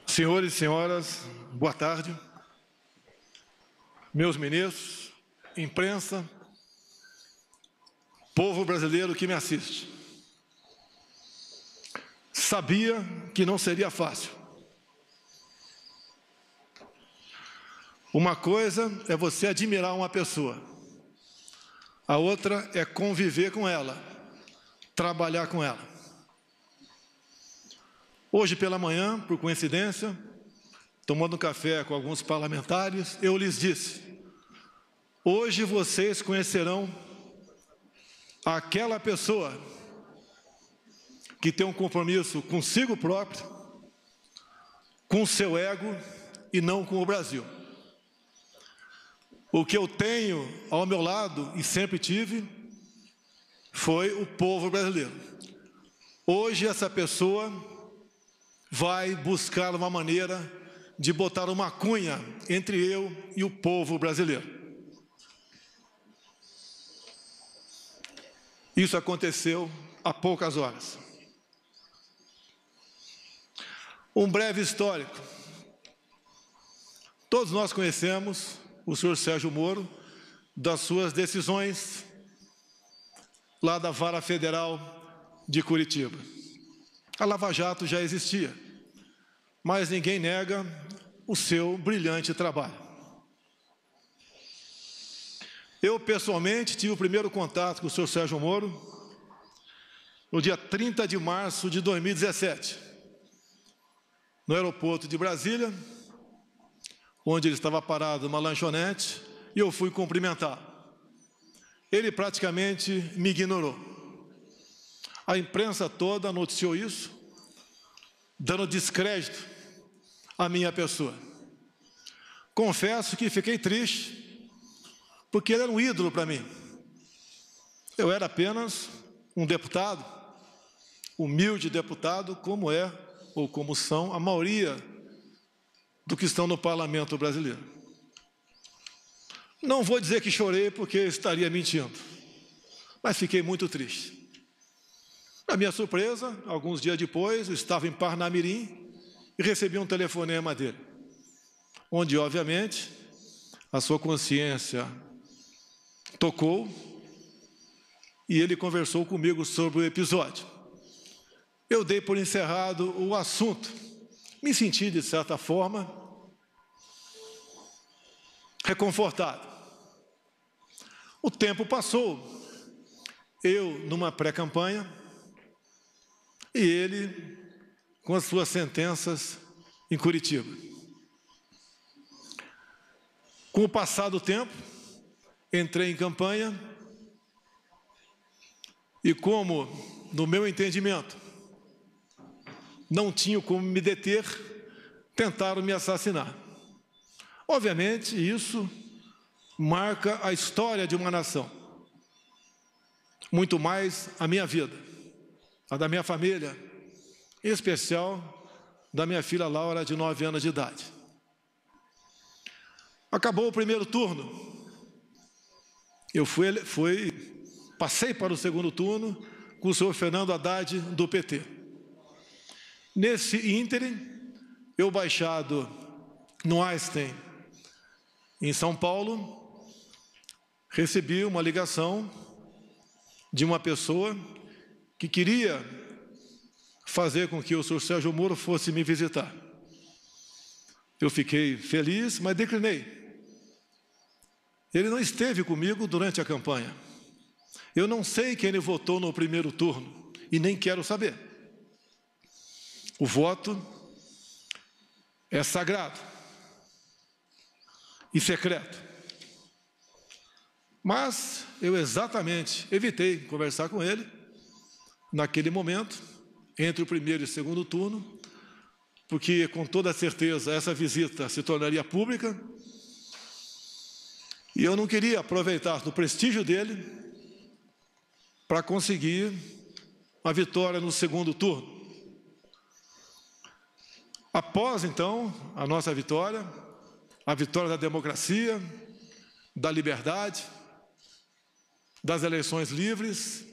Senhores e senhoras, boa tarde. Meus ministros, imprensa, povo brasileiro que me assiste. Sabia que não seria fácil. Uma coisa é você admirar uma pessoa, a outra é conviver com ela, trabalhar com ela. Hoje pela manhã, por coincidência, tomando café com alguns parlamentares, eu lhes disse: hoje vocês conhecerão aquela pessoa que tem um compromisso consigo próprio, com o seu ego e não com o Brasil. O que eu tenho ao meu lado, e sempre tive, foi o povo brasileiro. Hoje essa pessoa vai buscar uma maneira de botar uma cunha entre eu e o povo brasileiro. Isso aconteceu há poucas horas. Um breve histórico. Todos nós conhecemos o senhor Sérgio Moro, das suas decisões lá da Vara Federal de Curitiba. A Lava Jato já existia, mas ninguém nega o seu brilhante trabalho. Eu, pessoalmente, tive o primeiro contato com o senhor Sérgio Moro no dia 30 de março de 2017, no aeroporto de Brasília, onde ele estava parado numa lanchonete, e eu fui cumprimentá-lo. Ele praticamente me ignorou. A imprensa toda noticiou isso, dando descrédito à minha pessoa. Confesso que fiquei triste, porque ele era um ídolo para mim. Eu era apenas um deputado, humilde deputado, como é, ou como são, a maioria do que estão no parlamento brasileiro. Não vou dizer que chorei, porque estaria mentindo, mas fiquei muito triste. A minha surpresa, alguns dias depois, eu estava em Parnamirim e recebi um telefonema dele, onde, obviamente, a sua consciência tocou e ele conversou comigo sobre o episódio. Eu dei por encerrado o assunto. Me senti, de certa forma, reconfortado. O tempo passou, eu numa pré-campanha e ele com as suas sentenças em Curitiba. Com o passar do tempo, entrei em campanha e, como, no meu entendimento, não tinha como me deter, tentaram me assassinar. Obviamente, isso marca a história de uma nação, muito mais a minha vida, a da minha família, em especial da minha filha Laura, de 9 anos de idade. Acabou o primeiro turno, eu passei para o segundo turno com o senhor Fernando Haddad, do PT. Nesse ínterim, eu baixado no Einstein, em São Paulo, recebi uma ligação de uma pessoa que queria fazer com que o senhor Sérgio Moro fosse me visitar. Eu fiquei feliz, mas declinei. Ele não esteve comigo durante a campanha. Eu não sei quem ele votou no primeiro turno e nem quero saber. O voto é sagrado e secreto. Mas eu exatamente evitei conversar com ele naquele momento, entre o primeiro e o segundo turno, porque com toda certeza essa visita se tornaria pública e eu não queria aproveitar do prestígio dele para conseguir uma vitória no segundo turno. Após, então, a nossa vitória, a vitória da democracia, da liberdade, das eleições livres,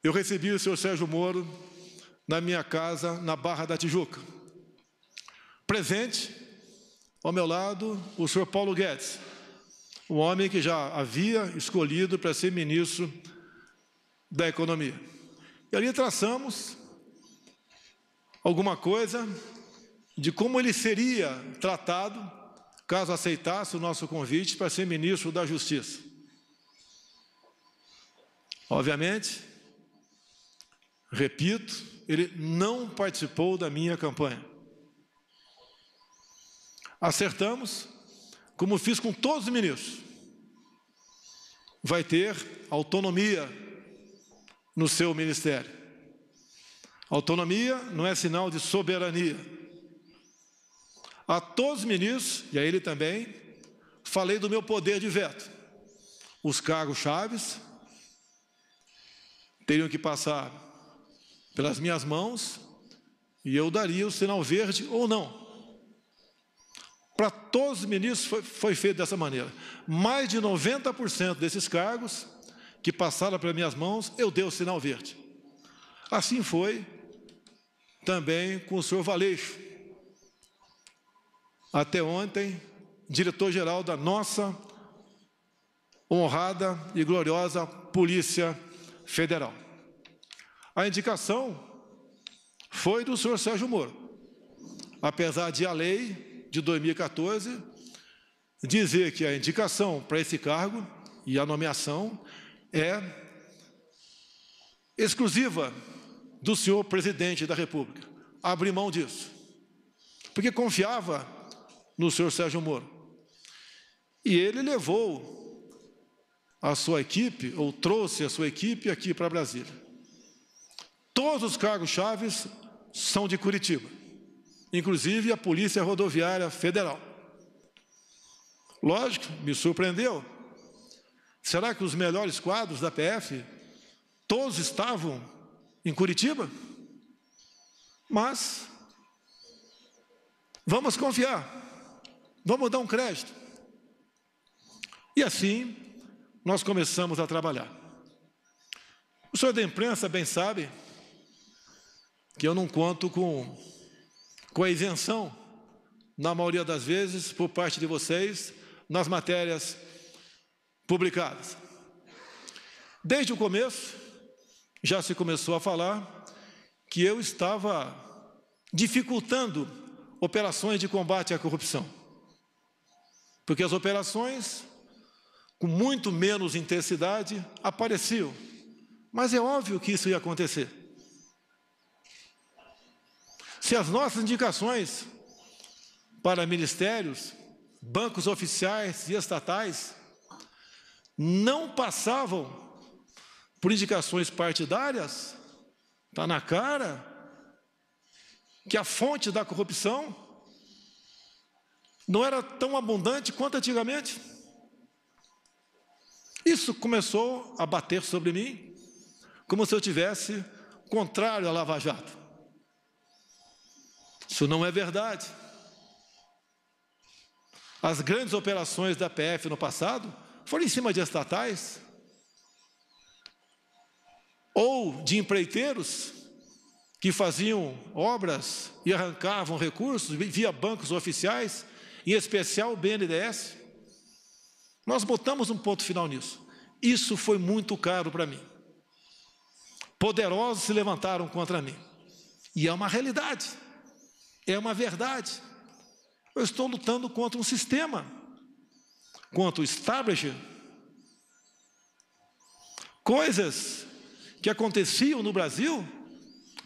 eu recebi o senhor Sérgio Moro na minha casa, na Barra da Tijuca. presente, ao meu lado, o senhor Paulo Guedes, o homem que já havia escolhido para ser ministro da Economia. E ali traçamos alguma coisa de como ele seria tratado caso aceitasse o nosso convite para ser ministro da Justiça. Obviamente, repito, ele não participou da minha campanha. Acertamos, como fiz com todos os ministros, vai ter autonomia no seu ministério. Autonomia não é sinal de soberania. A todos os ministros, e a ele também, falei do meu poder de veto. Os cargos chaves teriam que passar pelas minhas mãos e eu daria o sinal verde ou não. Para todos os ministros foi feito dessa maneira. Mais de 90% desses cargos que passaram pelas minhas mãos, eu dei o sinal verde. Assim foi também com o senhor Valeixo, até ontem, diretor-geral da nossa honrada e gloriosa Polícia Federal. A indicação foi do senhor Sérgio Moro, apesar de a lei de 2014 dizer que a indicação para esse cargo e a nomeação é exclusiva do senhor presidente da República. Abri mão disso, porque confiava no senhor Sérgio Moro. E ele levou a sua equipe, ou trouxe a sua equipe aqui para Brasília. Todos os cargos chaves são de Curitiba, inclusive a Polícia Rodoviária Federal. Lógico, me surpreendeu. Será que os melhores quadros da PF, todos estavam em Curitiba? Mas vamos confiar. Vamos dar um crédito. E assim, nós começamos a trabalhar. O senhor da imprensa bem sabe que eu não conto com a isenção, na maioria das vezes, por parte de vocês, nas matérias publicadas. Desde o começo, já se começou a falar que eu estava dificultando operações de combate à corrupção. Porque as operações, com muito menos intensidade, apareciam. Mas é óbvio que isso ia acontecer. Se as nossas indicações para ministérios, bancos oficiais e estatais não passavam por indicações partidárias, está na cara que a fonte da corrupção não era tão abundante quanto antigamente. Isso começou a bater sobre mim, como se eu tivesse contrário à Lava Jato. Isso não é verdade. As grandes operações da PF no passado foram em cima de estatais ou de empreiteiros que faziam obras e arrancavam recursos via bancos oficiais, em especial o BNDES. Nós botamos um ponto final nisso. Isso foi muito caro para mim. Poderosos se levantaram contra mim. E é uma realidade. É uma verdade. Eu estou lutando contra um sistema, contra o establishment. Coisas que aconteciam no Brasil,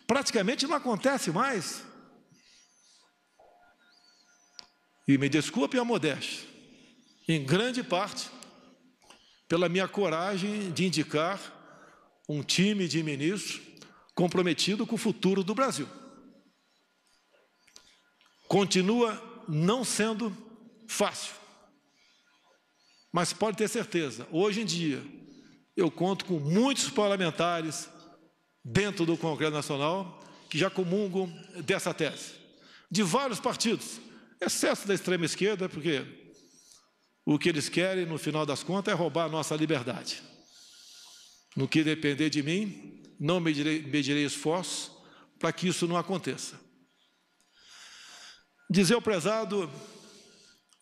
praticamente não acontecem mais. E me desculpe a modéstia, em grande parte, pela minha coragem de indicar um time de ministros comprometido com o futuro do Brasil. Continua não sendo fácil, mas pode ter certeza, hoje em dia, eu conto com muitos parlamentares dentro do Congresso Nacional que já comungam dessa tese, de vários partidos, exceto da extrema esquerda, porque o que eles querem, no final das contas, é roubar a nossa liberdade. No que depender de mim, não medirei esforços para que isso não aconteça. dizer ao prezado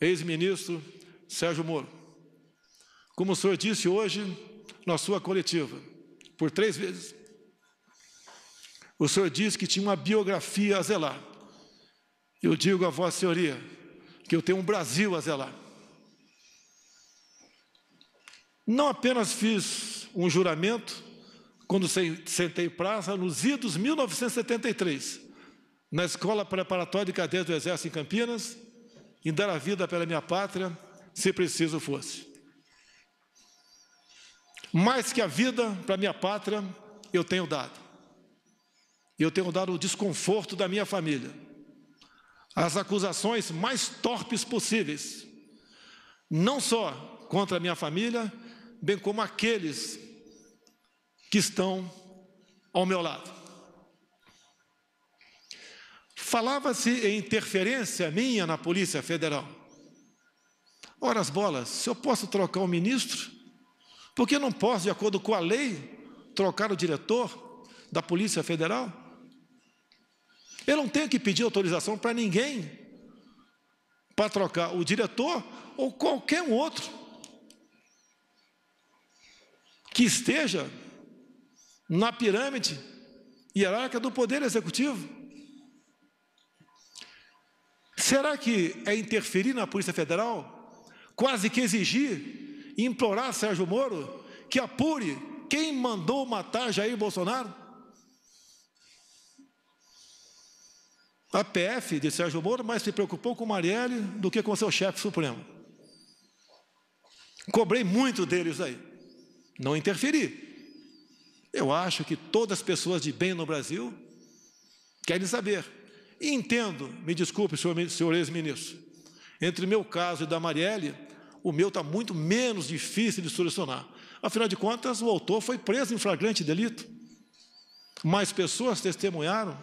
ex-ministro Sérgio Moro, como o senhor disse hoje na sua coletiva, por 3 vezes, o senhor disse que tinha uma biografia a zelar. Eu digo a Vossa Senhoria que eu tenho um Brasil a zelar. Não apenas fiz um juramento, quando sentei praça, nos idos 1973, na Escola Preparatória de Cadetes do Exército em Campinas, em dar a vida pela minha pátria, se preciso fosse. Mais que a vida para a minha pátria, eu tenho dado. Eu tenho dado o desconforto da minha família, as acusações mais torpes possíveis, não só contra a minha família, bem como aqueles que estão ao meu lado. Falava-se em interferência minha na Polícia Federal. Ora as bolas, se eu posso trocar o ministro, por que não posso, de acordo com a lei, trocar o diretor da Polícia Federal? Eu não tenho que pedir autorização para ninguém para trocar o diretor ou qualquer um outro que esteja na pirâmide hierárquica do Poder Executivo. Será que é interferir na Polícia Federal, quase que exigir, implorar Sérgio Moro que apure quem mandou matar Jair Bolsonaro? A PF de Sérgio Moro mais se preocupou com Marielle do que com seu chefe supremo. Cobrei muito deles aí. Não interferi. Eu acho que todas as pessoas de bem no Brasil querem saber. E entendo, me desculpe, senhor ex-ministro, entre o meu caso e da Marielle, o meu está muito menos difícil de solucionar. Afinal de contas, o autor foi preso em flagrante delito. Mais pessoas testemunharam,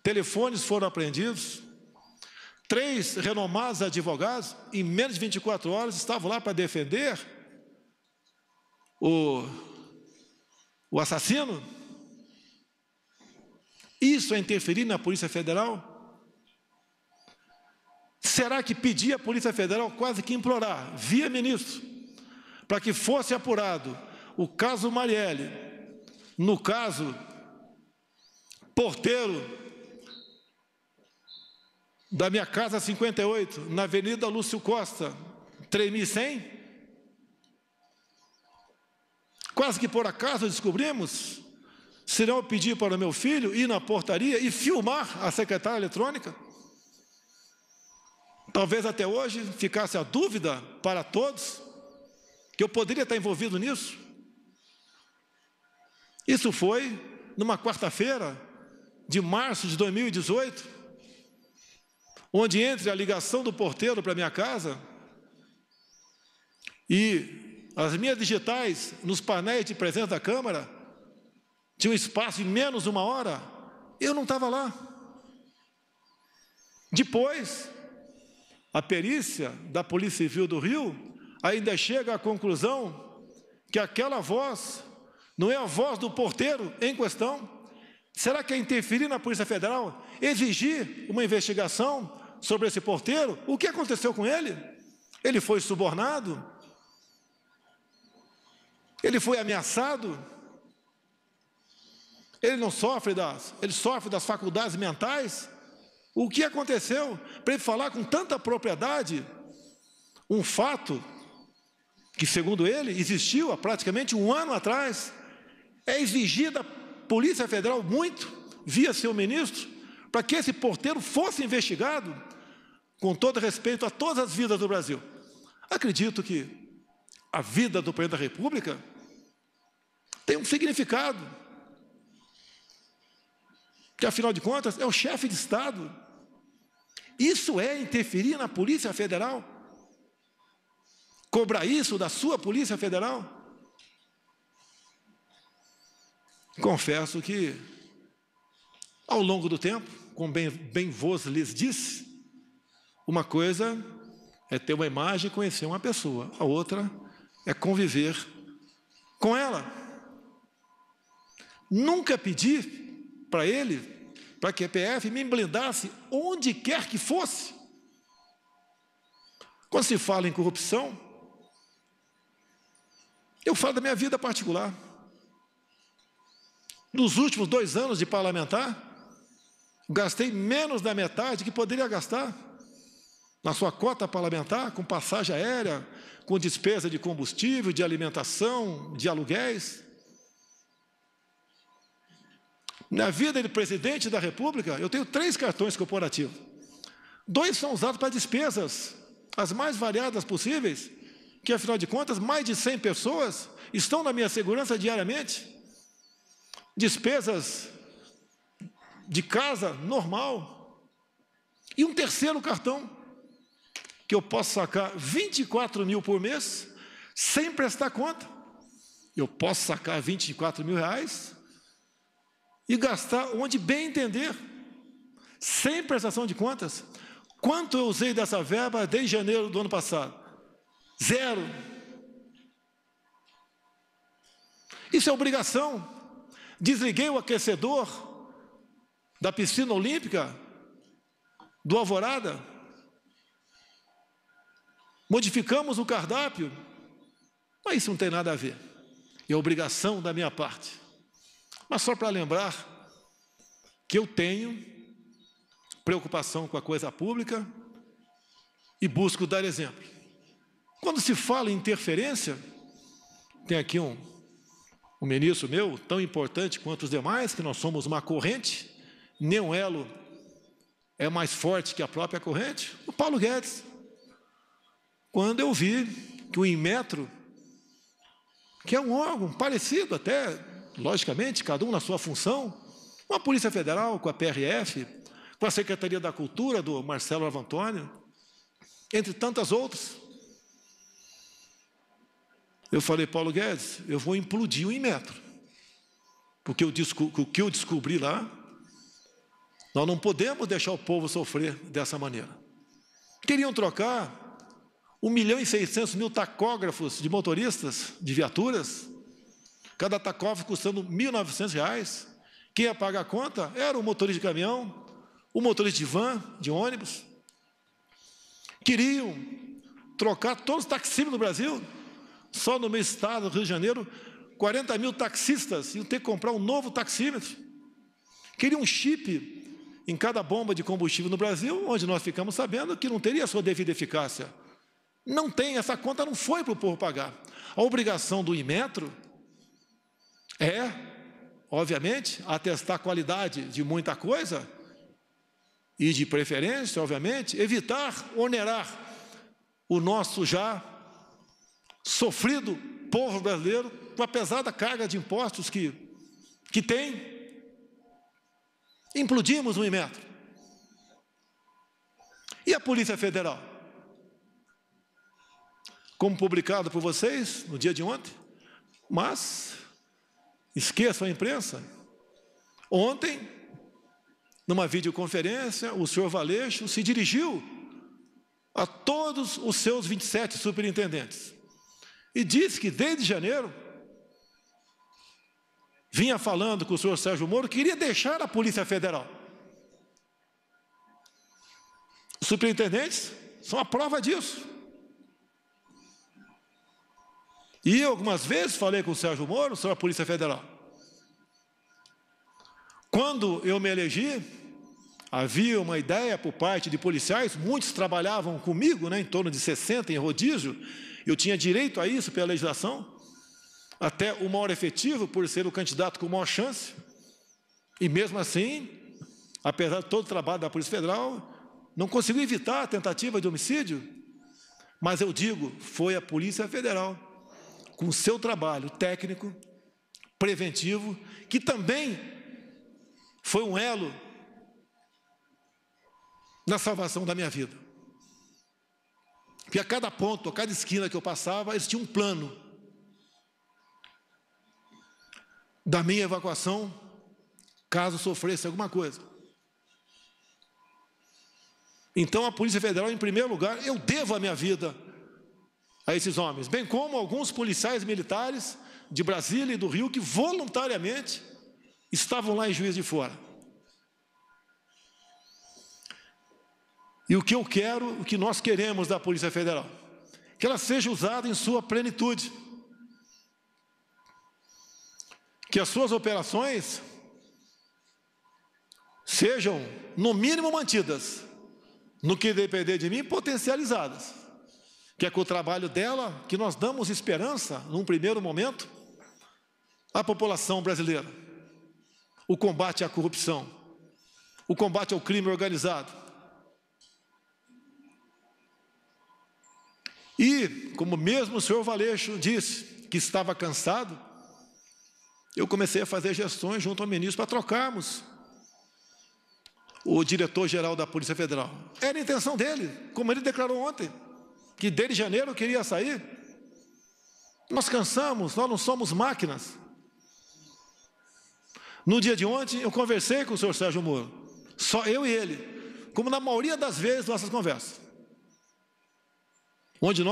telefones foram apreendidos, 3 renomados advogados, em menos de 24 horas, estavam lá para defender o assassino. Isso é interferir na Polícia Federal? Será que pedir à Polícia Federal, quase que implorar, via ministro, para que fosse apurado o caso Marielle, no caso porteiro da minha casa 58, na Avenida Lúcio Costa, 3100? Quase que por acaso descobrimos, se não eu pedir para o meu filho ir na portaria e filmar a secretária eletrônica. Talvez até hoje ficasse a dúvida para todos que eu poderia estar envolvido nisso. Isso foi numa quarta-feira de março de 2018, onde entre a ligação do porteiro para a minha casa e as minhas digitais nos painéis de presença da Câmara, tinha um espaço em menos de 1 hora, eu não estava lá. Depois, a perícia da Polícia Civil do Rio ainda chega à conclusão que aquela voz não é a voz do porteiro em questão. Será que é interferir na Polícia Federal, exigir uma investigação sobre esse porteiro? O que aconteceu com ele? Ele foi subornado? Ele foi ameaçado? Ele não sofre ele sofre das faculdades mentais? O que aconteceu para ele falar com tanta propriedade um fato que, segundo ele, existiu há praticamente 1 ano atrás? É exigir da Polícia Federal muito, via seu ministro, para que esse porteiro fosse investigado, com todo respeito a todas as vidas do Brasil. Acredito que a vida do Presidente da República tem um significado, que afinal de contas é o chefe de Estado. Isso é interferir na Polícia Federal? Cobrar isso da sua Polícia Federal? Confesso que, ao longo do tempo, como bem vos lhes disse, uma coisa é ter uma imagem e conhecer uma pessoa, a outra é conviver com ela. Nunca pedi para ele para que a PF me blindasse onde quer que fosse. Quando se fala em corrupção, eu falo da minha vida particular. Nos últimos 2 anos de parlamentar, gastei menos da metade que poderia gastar na sua cota parlamentar, com passagem aérea, com despesa de combustível, de alimentação, de aluguéis. Na vida de presidente da República, eu tenho 3 cartões corporativos. 2 são usados para despesas, as mais variadas possíveis, que, afinal de contas, mais de 100 pessoas estão na minha segurança diariamente. Despesas de casa, normal. E um 3º cartão, que eu posso sacar 24 mil por mês, sem prestar conta. Eu posso sacar 24 mil reais e gastar onde bem entender, sem prestação de contas. Quanto eu usei dessa verba desde janeiro do ano passado? 0. Isso é obrigação. Desliguei o aquecedor da piscina olímpica do Alvorada. Modificamos o cardápio. Mas isso não tem nada a ver. É obrigação da minha parte. Mas só para lembrar que eu tenho preocupação com a coisa pública e busco dar exemplo. Quando se fala em interferência, tem aqui um ministro meu, tão importante quanto os demais, que nós somos uma corrente, nenhum elo é mais forte que a própria corrente, o Paulo Guedes. Quando eu vi que o Inmetro, que é um órgão parecido até, logicamente, cada um na sua função, com a Polícia Federal, com a PRF, com a Secretaria da Cultura, do Marcelo Arvantônio, entre tantas outras. Eu falei, Paulo Guedes, eu vou implodir o Inmetro, porque o que eu descobri lá, nós não podemos deixar o povo sofrer dessa maneira. Queriam trocar 1.600.000 tacógrafos de motoristas, de viaturas, cada tacógrafo custando R$ 1.900. Quem ia pagar a conta era o motorista de caminhão, o motorista de van, de ônibus. Queriam trocar todos os taxímetros do Brasil. Só no meu estado, Rio de Janeiro, 40 mil taxistas iam ter que comprar um novo taxímetro. Queriam um chip em cada bomba de combustível no Brasil, onde nós ficamos sabendo que não teria a sua devida eficácia. Não tem, essa conta não foi para o povo pagar. A obrigação do Inmetro é, obviamente, atestar a qualidade de muita coisa e, de preferência, obviamente, evitar onerar o nosso já sofrido povo brasileiro com a pesada carga de impostos que tem. Implodimos o Inmetro. E a Polícia Federal? Como publicado por vocês no dia de ontem, mas esqueçam a imprensa. Ontem, numa videoconferência, o senhor Valeixo se dirigiu a todos os seus 27 superintendentes e disse que desde janeiro vinha falando com o senhor Sérgio Moro, queria deixar a Polícia Federal. Os superintendentes são a prova disso. E eu, algumas vezes, falei com o Sérgio Moro sobre a Polícia Federal. Quando eu me elegi, havia uma ideia por parte de policiais, muitos trabalhavam comigo, em torno de 60 em rodízio, eu tinha direito a isso pela legislação, até o maior efetivo, por ser o candidato com maior chance, e mesmo assim, apesar de todo o trabalho da Polícia Federal, não conseguiu evitar a tentativa de homicídio, mas eu digo, foi a Polícia Federal, com o seu trabalho técnico, preventivo, que também foi um elo na salvação da minha vida. Porque a cada ponto, a cada esquina que eu passava, eles tinham um plano da minha evacuação, caso sofresse alguma coisa. Então, a Polícia Federal, em primeiro lugar, eu devo a minha vida a esses homens, bem como alguns policiais militares de Brasília e do Rio que voluntariamente estavam lá em Juiz de Fora. E o que eu quero, o que nós queremos da Polícia Federal, que ela seja usada em sua plenitude, que as suas operações sejam, no mínimo, mantidas, no que depender de mim, potencializadas, que é com o trabalho dela que nós damos esperança, num primeiro momento, à população brasileira. O combate à corrupção, o combate ao crime organizado. E, como mesmo o senhor Valeixo disse que estava cansado, eu comecei a fazer gestões junto ao ministro para trocarmos o diretor-geral da Polícia Federal. Era a intenção dele, como ele declarou ontem, que desde janeiro queria sair. Nós cansamos, nós não somos máquinas. No dia de ontem, eu conversei com o senhor Sérgio Moro, só eu e ele, como na maioria das vezes nossas conversas, onde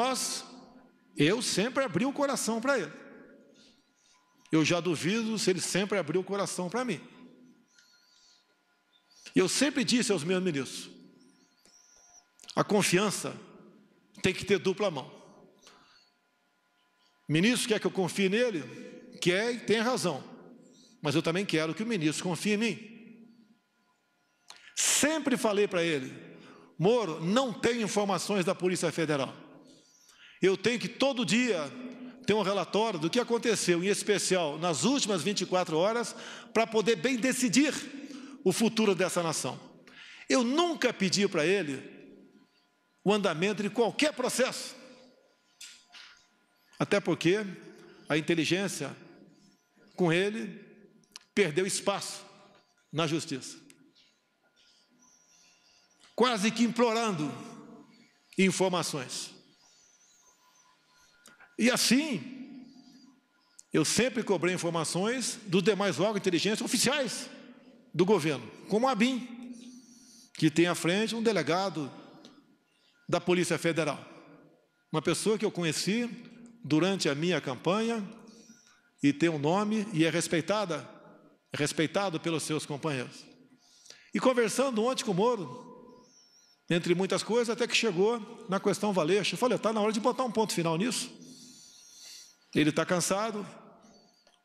eu sempre abri o coração para ele. Eu já duvido se ele sempre abriu o coração para mim. Eu sempre disse aos meus ministros, a confiança tem que ter dupla mão. O ministro quer que eu confie nele, quer e tem razão, mas eu também quero que o ministro confie em mim. Sempre falei para ele, Moro, não tenho informações da Polícia Federal. Eu tenho que todo dia ter um relatório do que aconteceu, em especial nas últimas 24 horas, para poder bem decidir o futuro dessa nação. Eu nunca pedi para ele o andamento de qualquer processo, até porque a inteligência com ele perdeu espaço na justiça, quase que implorando informações. E assim, eu sempre cobrei informações dos demais órgãos de inteligência oficiais do governo, como a ABIN, que tem à frente um delegado da Polícia Federal, uma pessoa que eu conheci durante a minha campanha e tem um nome e é respeitado pelos seus companheiros. E conversando ontem com o Moro, entre muitas coisas, até que chegou na questão Valeixo, eu falei, está na hora de botar um ponto final nisso. Ele está cansado,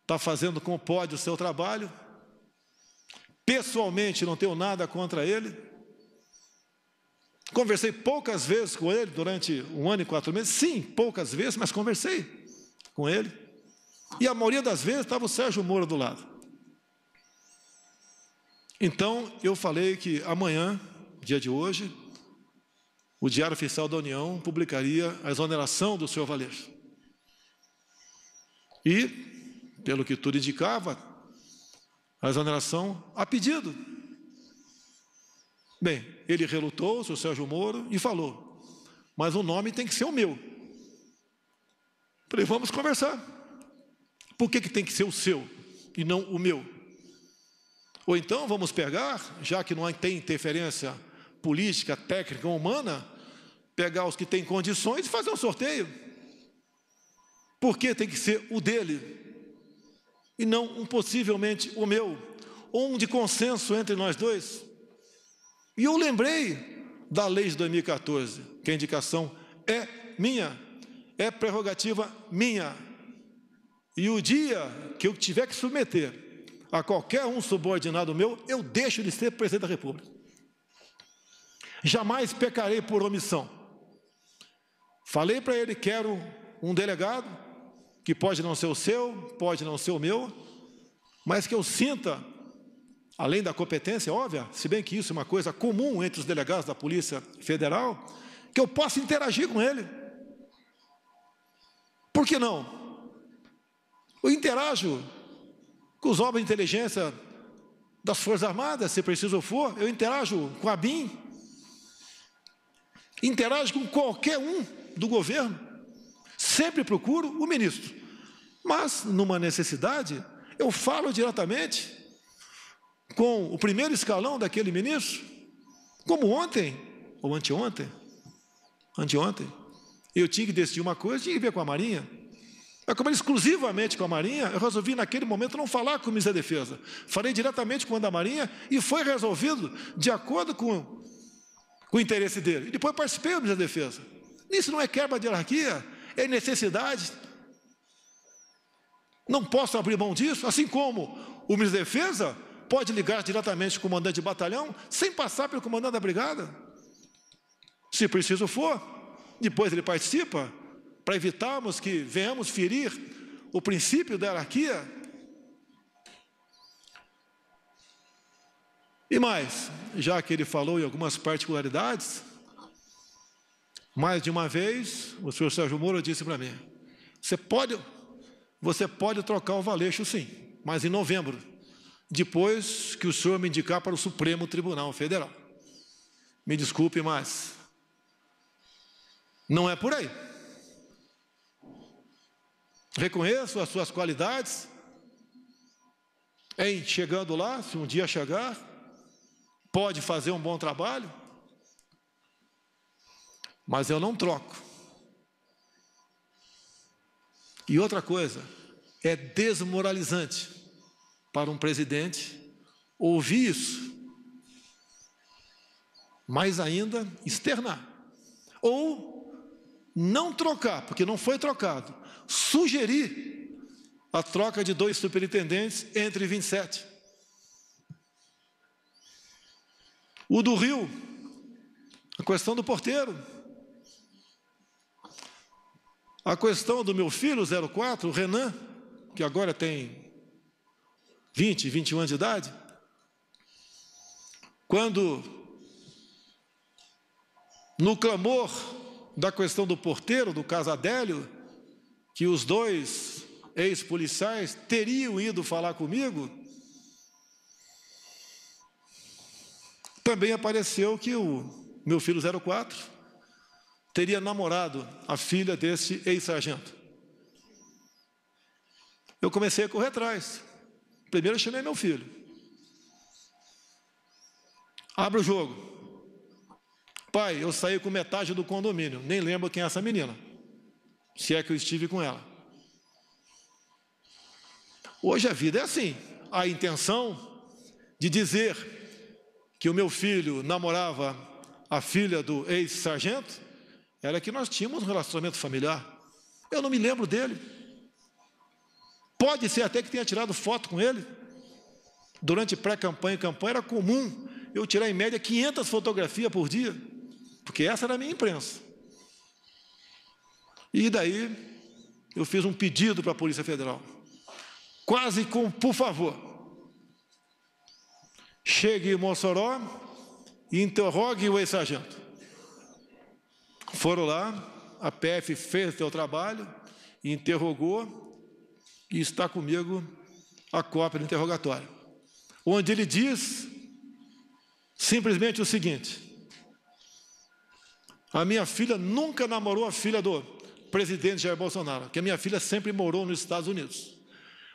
está fazendo como pode o seu trabalho. Pessoalmente, não tenho nada contra ele. Conversei poucas vezes com ele durante 1 ano e 4 meses. Sim, poucas vezes, mas conversei com ele. E a maioria das vezes estava o Sérgio Moro do lado. Então, eu falei que amanhã, dia de hoje, o Diário Oficial da União publicaria a exoneração do senhor Valeixo. E, pelo que tudo indicava, a exoneração a pedido. Bem, ele relutou, o senhor Sérgio Moro, e falou, mas o nome tem que ser o meu. Falei, vamos conversar. Por que tem que ser o seu e não o meu? Ou então vamos pegar, já que não tem interferência política, técnica ou humana, pegar os que têm condições e fazer um sorteio. Por que tem que ser o dele e não possivelmente o meu, ou um de consenso entre nós dois? E eu lembrei da lei de 2014, que a indicação é minha, é prerrogativa minha. E o dia que eu tiver que submeter a qualquer um subordinado meu, eu deixo de ser presidente da República. Jamais pecarei por omissão. Falei para ele, quero um delegado, que pode não ser o seu, pode não ser o meu, mas que eu sinta, além da competência óbvia, se bem que isso é uma coisa comum entre os delegados da Polícia Federal, que eu possa interagir com ele. Por que não? Eu interajo com os órgãos de inteligência das Forças Armadas, se preciso for, eu interajo com a ABIN, interajo com qualquer um do governo. Sempre procuro o ministro, mas numa necessidade eu falo diretamente com o primeiro escalão daquele ministro, como ontem ou anteontem, eu tinha que decidir uma coisa, tinha que ver com a Marinha. Mas como era exclusivamente com a Marinha, eu resolvi naquele momento não falar com o ministro da Defesa, falei diretamente com o da Marinha e foi resolvido de acordo com com o interesse dele. E depois participei do Ministério da Defesa. Isso não é quebra de hierarquia, é necessidade. Não posso abrir mão disso, assim como o Ministério da Defesa pode ligar diretamente com o comandante de batalhão, sem passar pelo comandante da brigada. Se preciso for, depois ele participa, para evitarmos que venhamos ferir o princípio da hierarquia. E mais, já que ele falou em algumas particularidades, mais de uma vez, o senhor Sérgio Moro disse para mim, você pode trocar o Valeixo sim, mas em novembro, depois que o senhor me indicar para o Supremo Tribunal Federal. Me desculpe, mas não é por aí. Reconheço as suas qualidades em chegando lá, se um dia chegar, pode fazer um bom trabalho, mas eu não troco. E outra coisa, é desmoralizante para um presidente ouvir isso, mais ainda externar, ou não trocar, porque não foi trocado, sugerir a troca de 2 superintendentes entre 27. O do Rio, a questão do porteiro, a questão do meu filho 04, o Renan, que agora tem 20, 21 anos de idade, quando no clamor da questão do porteiro, do caso Adélio, que os 2 ex-policiais teriam ido falar comigo, também apareceu que o meu filho 04 teria namorado a filha desse ex-sargento. Eu comecei a correr atrás. Primeiro eu chamei meu filho. Abre o jogo. Pai, eu saí com metade do condomínio, nem lembro quem é essa menina, se é que eu estive com ela. Hoje a vida é assim. A intenção de dizer que o meu filho namorava a filha do ex-sargento era que nós tínhamos um relacionamento familiar. Eu não me lembro dele. Pode ser até que tenha tirado foto com ele. Durante pré-campanha e campanha era comum eu tirar em média 500 fotografias por dia, porque essa era a minha imprensa. E daí eu fiz um pedido para a Polícia Federal, quase com por favor, chegue em Mossoró e interrogue o ex-sargento. Foram lá, a PF fez o seu trabalho, interrogou, e está comigo a cópia do interrogatório, onde ele diz simplesmente o seguinte: a minha filha nunca namorou a filha do presidente Jair Bolsonaro, que a minha filha sempre morou nos Estados Unidos.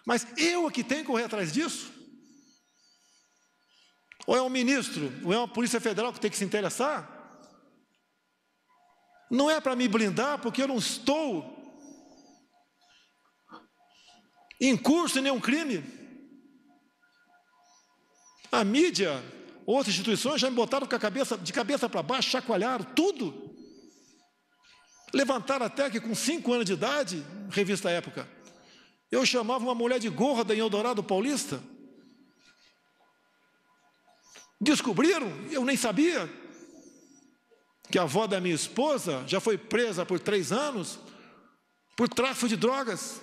Mas eu é que tenho que correr atrás disso? Ou é um ministro, ou é uma Polícia Federal que tem que se interessar? Não é para me blindar, porque eu não estou em curso em nenhum crime. A mídia, outras instituições já me botaram de cabeça para baixo, chacoalharam tudo. Levantaram até que com 5 anos de idade, revista Época, eu chamava uma mulher de gorda em Eldorado Paulista. Descobriram, eu nem sabia, que a avó da minha esposa já foi presa por 3 anos por tráfico de drogas.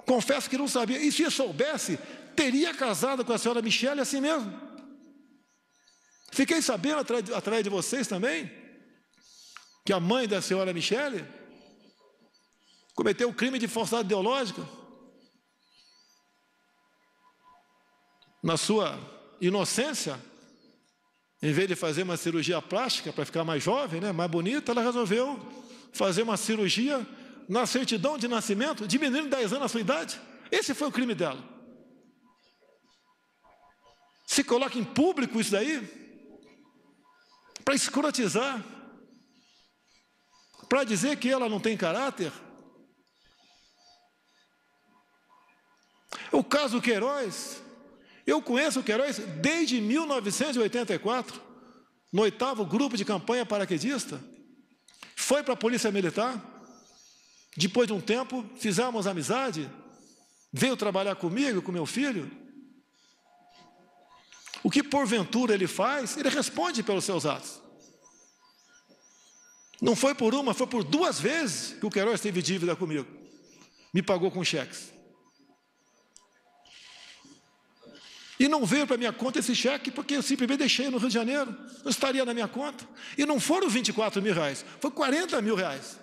Confesso que não sabia. E se eu soubesse, teria casado com a senhora Michele assim mesmo. Fiquei sabendo, através de vocês também, que a mãe da senhora Michele cometeu um crime de falsidade ideológica. Na sua inocência, em vez de fazer uma cirurgia plástica para ficar mais jovem, né, mais bonita, ela resolveu fazer uma cirurgia na certidão de nascimento, diminuindo 10 anos a sua idade. Esse foi o crime dela. Se coloca em público isso daí para escrotizar, para dizer que ela não tem caráter. O caso Queiroz, eu conheço o Queiroz desde 1984, no 8º grupo de campanha paraquedista, foi para a Polícia Militar, depois de um tempo, fizemos amizade, veio trabalhar comigo, com meu filho. O que porventura ele faz, ele responde pelos seus atos. Não foi por uma, foi por 2 vezes que o Queiroz teve dívida comigo. Me pagou com cheques. E não veio para minha conta esse cheque, porque eu simplesmente deixei no Rio de Janeiro. Não estaria na minha conta. E não foram 24 mil reais, foi 40 mil reais.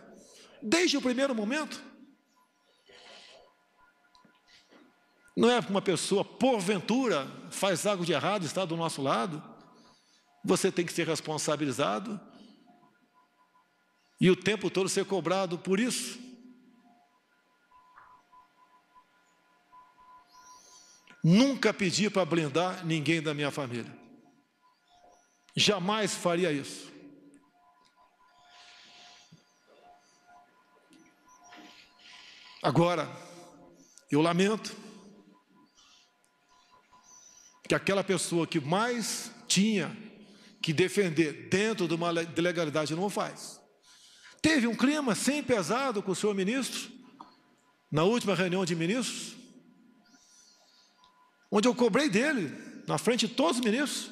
Desde o primeiro momento. Não é uma pessoa, porventura, faz algo de errado, está do nosso lado. Você tem que ser responsabilizado. E o tempo todo ser cobrado por isso. Nunca pedi para blindar ninguém da minha família. Jamais faria isso. Agora, eu lamento que aquela pessoa que mais tinha que defender dentro de uma legalidade não o faz. Teve um clima sem pesado com o senhor ministro, na última reunião de ministros, onde eu cobrei dele, na frente de todos os ministros,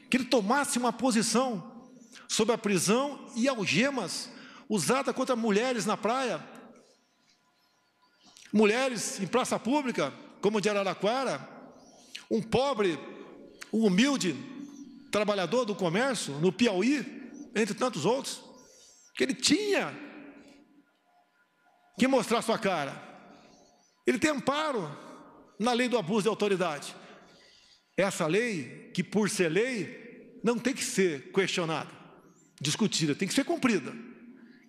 que ele tomasse uma posição sobre a prisão e algemas usada contra mulheres na praia, mulheres em praça pública, como de Araraquara, um pobre, um humilde trabalhador do comércio, no Piauí, entre tantos outros, que ele tinha que mostrar sua cara. Ele tem amparo na lei do abuso de autoridade. Essa lei, que por ser lei, não tem que ser questionada, discutida, tem que ser cumprida.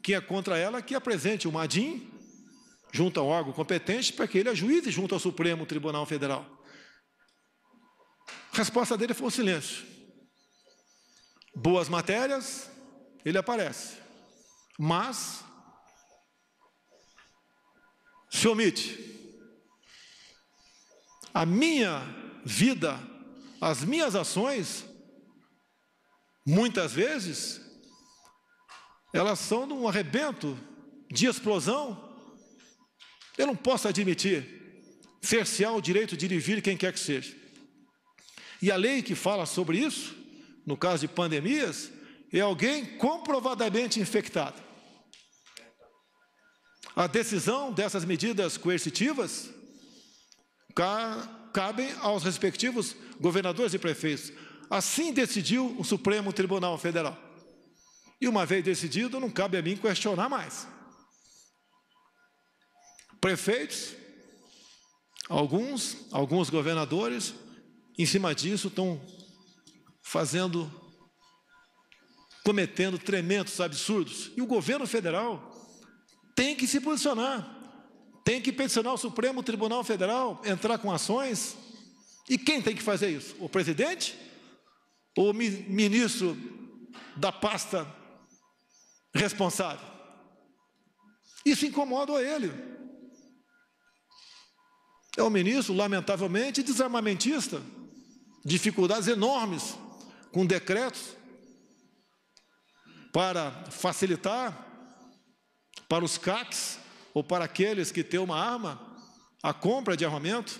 Quem é contra ela, que apresente uma ADIM junto ao órgão competente para que ele ajuize junto ao Supremo Tribunal Federal. A resposta dele foi o silêncio. Boas matérias, ele aparece, mas se omite. A minha vida, as minhas ações, muitas vezes, elas são num arrebento de explosão. Eu não posso admitir cercear o direito de ir e vir quem quer que seja. E a lei que fala sobre isso, no caso de pandemias, é alguém comprovadamente infectado. A decisão dessas medidas coercitivas cabem aos respectivos governadores e prefeitos. Assim decidiu o Supremo Tribunal Federal. E uma vez decidido, não cabe a mim questionar mais. Prefeitos, alguns governadores, em cima disso, estão cometendo tremendos absurdos. E o governo federal tem que se posicionar, tem que peticionar o Supremo Tribunal Federal, entrar com ações. E quem tem que fazer isso? O presidente ou o ministro da pasta responsável? Isso incomoda ele. É um ministro, lamentavelmente, desarmamentista, dificuldades enormes com decretos para facilitar para os CACs ou para aqueles que têm uma arma, a compra de armamento,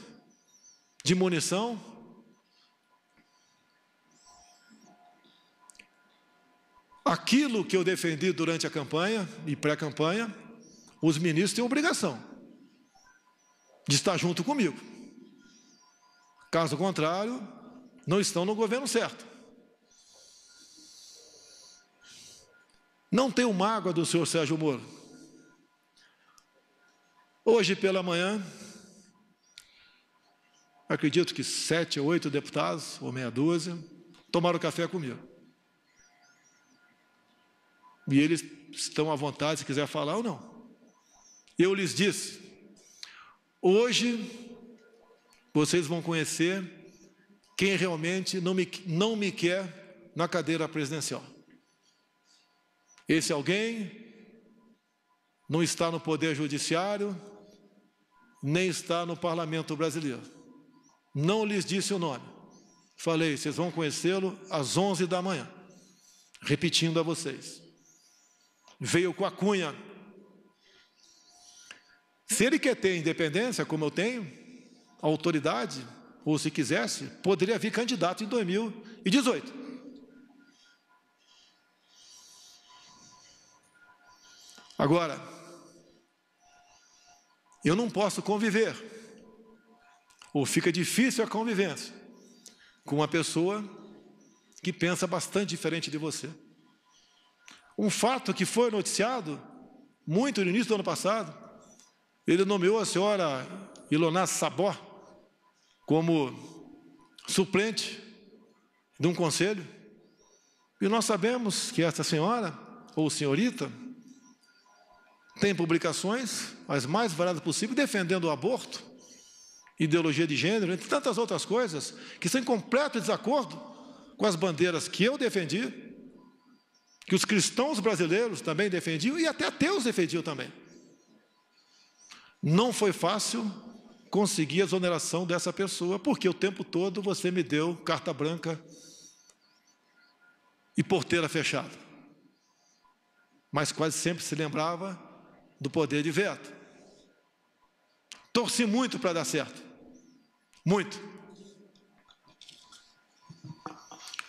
de munição. Aquilo que eu defendi durante a campanha e pré-campanha, os ministros têm obrigação de estar junto comigo. Caso contrário, não estão no governo certo. Não tenho mágoa do senhor Sérgio Moro. Hoje pela manhã, acredito que 7 ou 8 deputados, ou meia dúzia, tomaram café comigo. E eles estão à vontade, se quiser falar ou não. Eu lhes disse, hoje vocês vão conhecer quem realmente não me quer na cadeira presidencial. Esse alguém não está no Poder Judiciário, nem está no Parlamento Brasileiro. Não lhes disse o nome. Falei, vocês vão conhecê-lo às 11 da manhã. repetindo a vocês, veio com a cunha. Se ele quer ter independência, como eu tenho, autoridade, ou se quisesse, poderia vir candidato em 2018. Agora, eu não posso conviver, ou fica difícil a convivência, com uma pessoa que pensa bastante diferente de você. Um fato que foi noticiado muito no início do ano passado, ele nomeou a senhora Ilona Sabó como suplente de um conselho, e nós sabemos que essa senhora, ou senhorita, tem publicações, as mais variadas possíveis, defendendo o aborto, ideologia de gênero, entre tantas outras coisas, que estão em completo desacordo com as bandeiras que eu defendi, que os cristãos brasileiros também defendiam, e até ateus defendiam também. Não foi fácil conseguir a exoneração dessa pessoa, porque o tempo todo você me deu carta branca e porteira fechada. Mas quase sempre se lembrava do poder de veto. Torci muito para dar certo. Muito.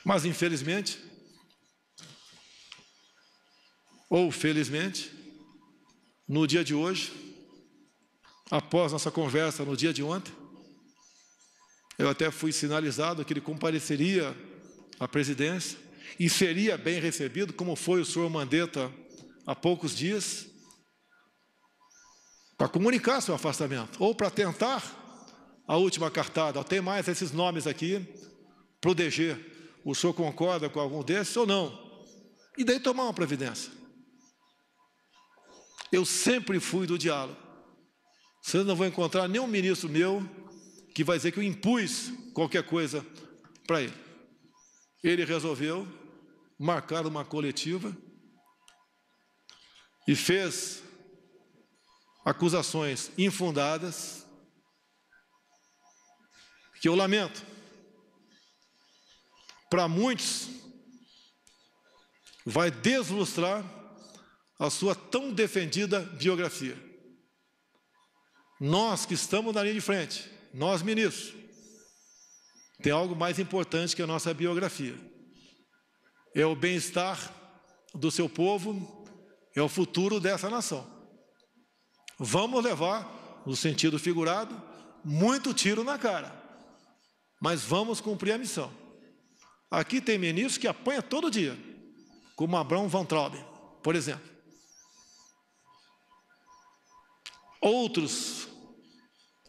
Mas, infelizmente, ou felizmente, no dia de hoje, após nossa conversa no dia de ontem, eu até fui sinalizado que ele compareceria à presidência e seria bem recebido, como foi o senhor Mandetta há poucos dias, para comunicar seu afastamento, ou para tentar a última cartada. Tem mais esses nomes aqui para o DG. O senhor concorda com algum desses ou não? E daí tomar uma providência. Eu sempre fui do diálogo. Vocês não vão encontrar nenhum ministro meu que vai dizer que eu impus qualquer coisa para ele. Ele resolveu marcar uma coletiva e fez acusações infundadas, que eu lamento. Para muitos, vai deslustrar a sua tão defendida biografia. Nós que estamos na linha de frente, nós ministros, tem algo mais importante que a nossa biografia. É o bem-estar do seu povo, é o futuro dessa nação. Vamos levar, no sentido figurado, muito tiro na cara, mas vamos cumprir a missão. Aqui tem ministros que apanham todo dia, como Abraham Van Traub, por exemplo. Outros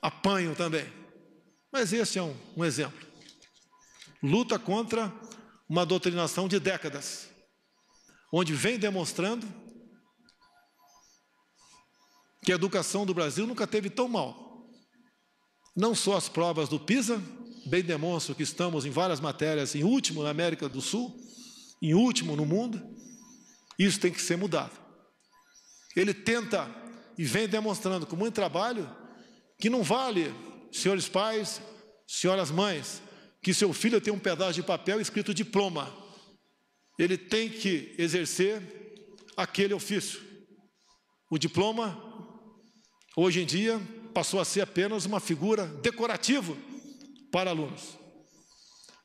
apanham também, mas esse é um exemplo. Luta contra uma doutrinação de décadas, onde vem demonstrando que a educação do Brasil nunca teve tão mal. Não só as provas do PISA, bem demonstram que estamos em várias matérias em último na América do Sul, em último no mundo. Isso tem que ser mudado. Ele tenta e vem demonstrando com muito trabalho que não vale, senhores pais, senhoras mães, que seu filho tem um pedaço de papel escrito diploma. Ele tem que exercer aquele ofício. O diploma, hoje em dia, passou a ser apenas uma figura decorativa para alunos.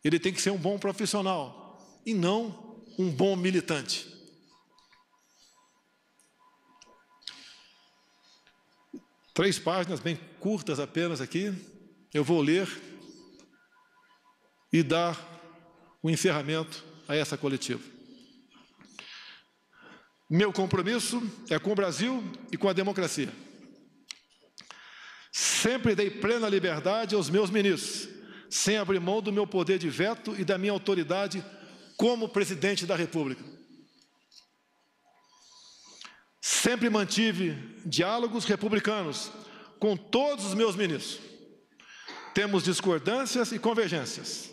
Ele tem que ser um bom profissional e não um bom militante. Três páginas bem curtas apenas aqui, eu vou ler e dar o encerramento a essa coletiva. Meu compromisso é com o Brasil e com a democracia. Sempre dei plena liberdade aos meus ministros, sem abrir mão do meu poder de veto e da minha autoridade como presidente da República. Sempre mantive diálogos republicanos com todos os meus ministros. Temos discordâncias e convergências,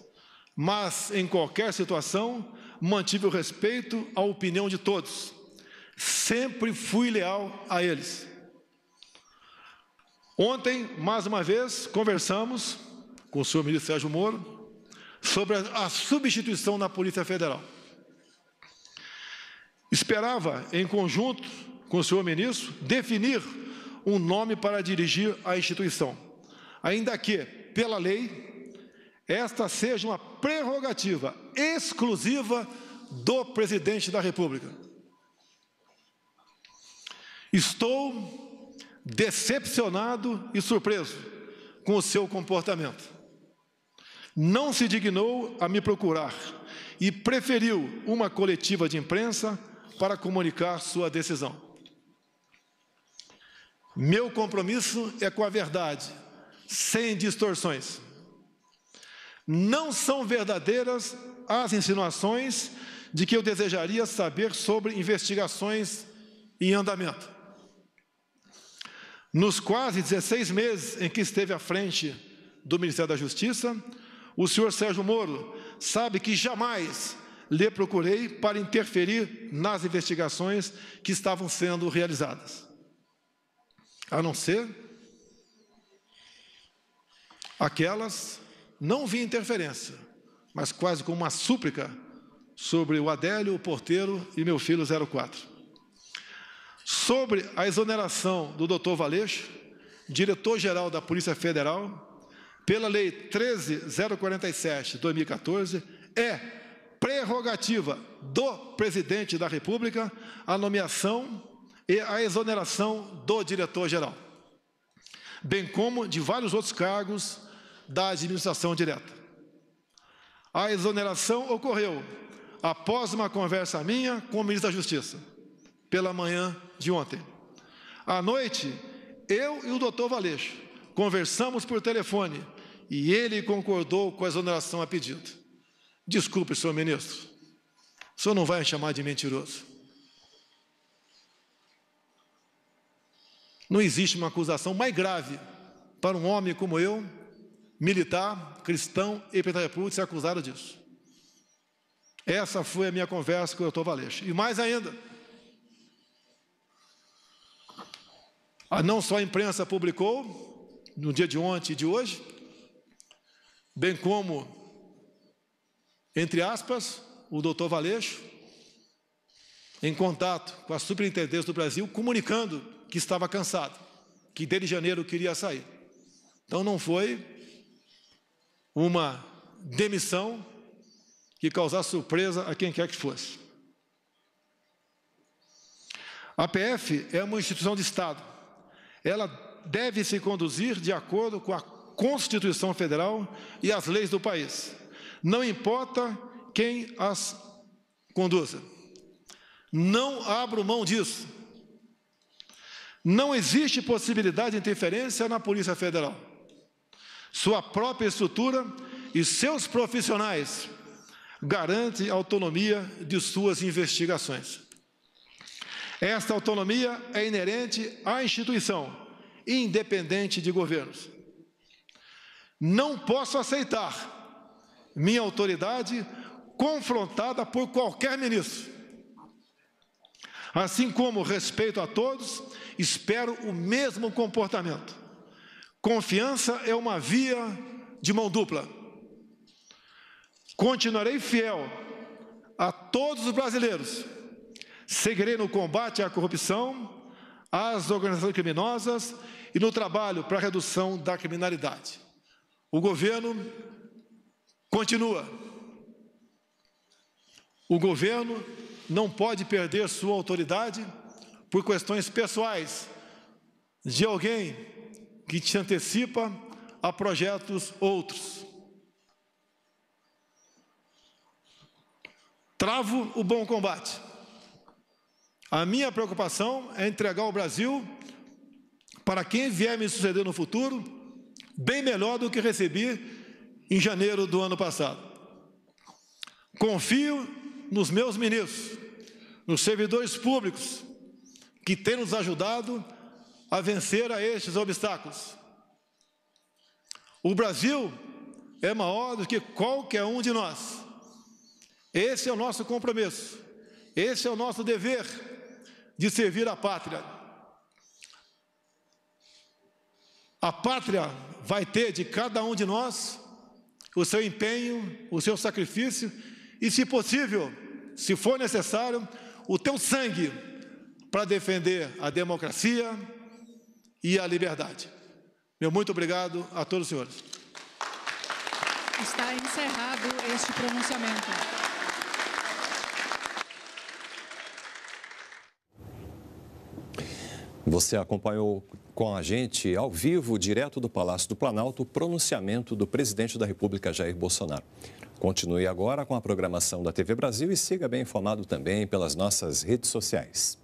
mas em qualquer situação mantive o respeito à opinião de todos. Sempre fui leal a eles. Ontem, mais uma vez, conversamos com o senhor ministro Sérgio Moro sobre a substituição na Polícia Federal. Esperava, em conjunto com o senhor ministro, definir um nome para dirigir a instituição, ainda que, pela lei, esta seja uma prerrogativa exclusiva do presidente da República. Estou decepcionado e surpreso com o seu comportamento. Não se dignou a me procurar e preferiu uma coletiva de imprensa para comunicar sua decisão. Meu compromisso é com a verdade, sem distorções. Não são verdadeiras as insinuações de que eu desejaria saber sobre investigações em andamento. Nos quase 16 meses em que esteve à frente do Ministério da Justiça, o senhor Sérgio Moro sabe que jamais lhe procurei para interferir nas investigações que estavam sendo realizadas. A não ser aquelas, não vi interferência, mas quase como uma súplica sobre o Adélio, o porteiro e meu filho 04. Sobre a exoneração do Dr. Valeixo, diretor-geral da Polícia Federal, pela Lei 13.047, de 2014, é prerrogativa do Presidente da República a nomeação e a exoneração do diretor-geral, bem como de vários outros cargos da administração direta. A exoneração ocorreu após uma conversa minha com o ministro da Justiça, pela manhã de ontem. À noite, eu e o doutor Valeixo conversamos por telefone e ele concordou com a exoneração a pedido. Desculpe, senhor ministro, o senhor não vai me chamar de mentiroso. Não existe uma acusação mais grave para um homem como eu, militar, cristão e presidente da República, ser acusado disso. Essa foi a minha conversa com o doutor Valeixo. E mais ainda, não só a imprensa publicou, no dia de ontem e de hoje, bem como, entre aspas, o doutor Valeixo, em contato com a Superintendência do Brasil, comunicando que estava cansado, que desde janeiro queria sair. Então não foi uma demissão que causasse surpresa a quem quer que fosse. A PF é uma instituição de Estado. Ela deve se conduzir de acordo com a Constituição Federal e as leis do país. Não importa quem as conduza. Não abro mão disso. Não existe possibilidade de interferência na Polícia Federal. Sua própria estrutura e seus profissionais garantem a autonomia de suas investigações. Esta autonomia é inerente à instituição, independente de governos. Não posso aceitar minha autoridade confrontada por qualquer ministro. Assim como respeito a todos, espero o mesmo comportamento. Confiança é uma via de mão dupla. Continuarei fiel a todos os brasileiros. Seguirei no combate à corrupção, às organizações criminosas e no trabalho para a redução da criminalidade. O governo continua. O governo não pode perder sua autoridade por questões pessoais de alguém que se antecipa a projetos outros. Travo o bom combate. A minha preocupação é entregar o Brasil para quem vier me suceder no futuro, bem melhor do que recebi em janeiro do ano passado. Confio nos meus ministros, nos servidores públicos, que têm nos ajudado a vencer a estes obstáculos. O Brasil é maior do que qualquer um de nós. Esse é o nosso compromisso, esse é o nosso dever de servir a pátria. A pátria vai ter de cada um de nós o seu empenho, o seu sacrifício e, se possível, se for necessário, o teu sangue para defender a democracia e a liberdade. Meu muito obrigado a todos os senhores. Está encerrado este pronunciamento. Você acompanhou com a gente, ao vivo, direto do Palácio do Planalto, o pronunciamento do presidente da República, Jair Bolsonaro. Continue agora com a programação da TV Brasil e siga bem informado também pelas nossas redes sociais.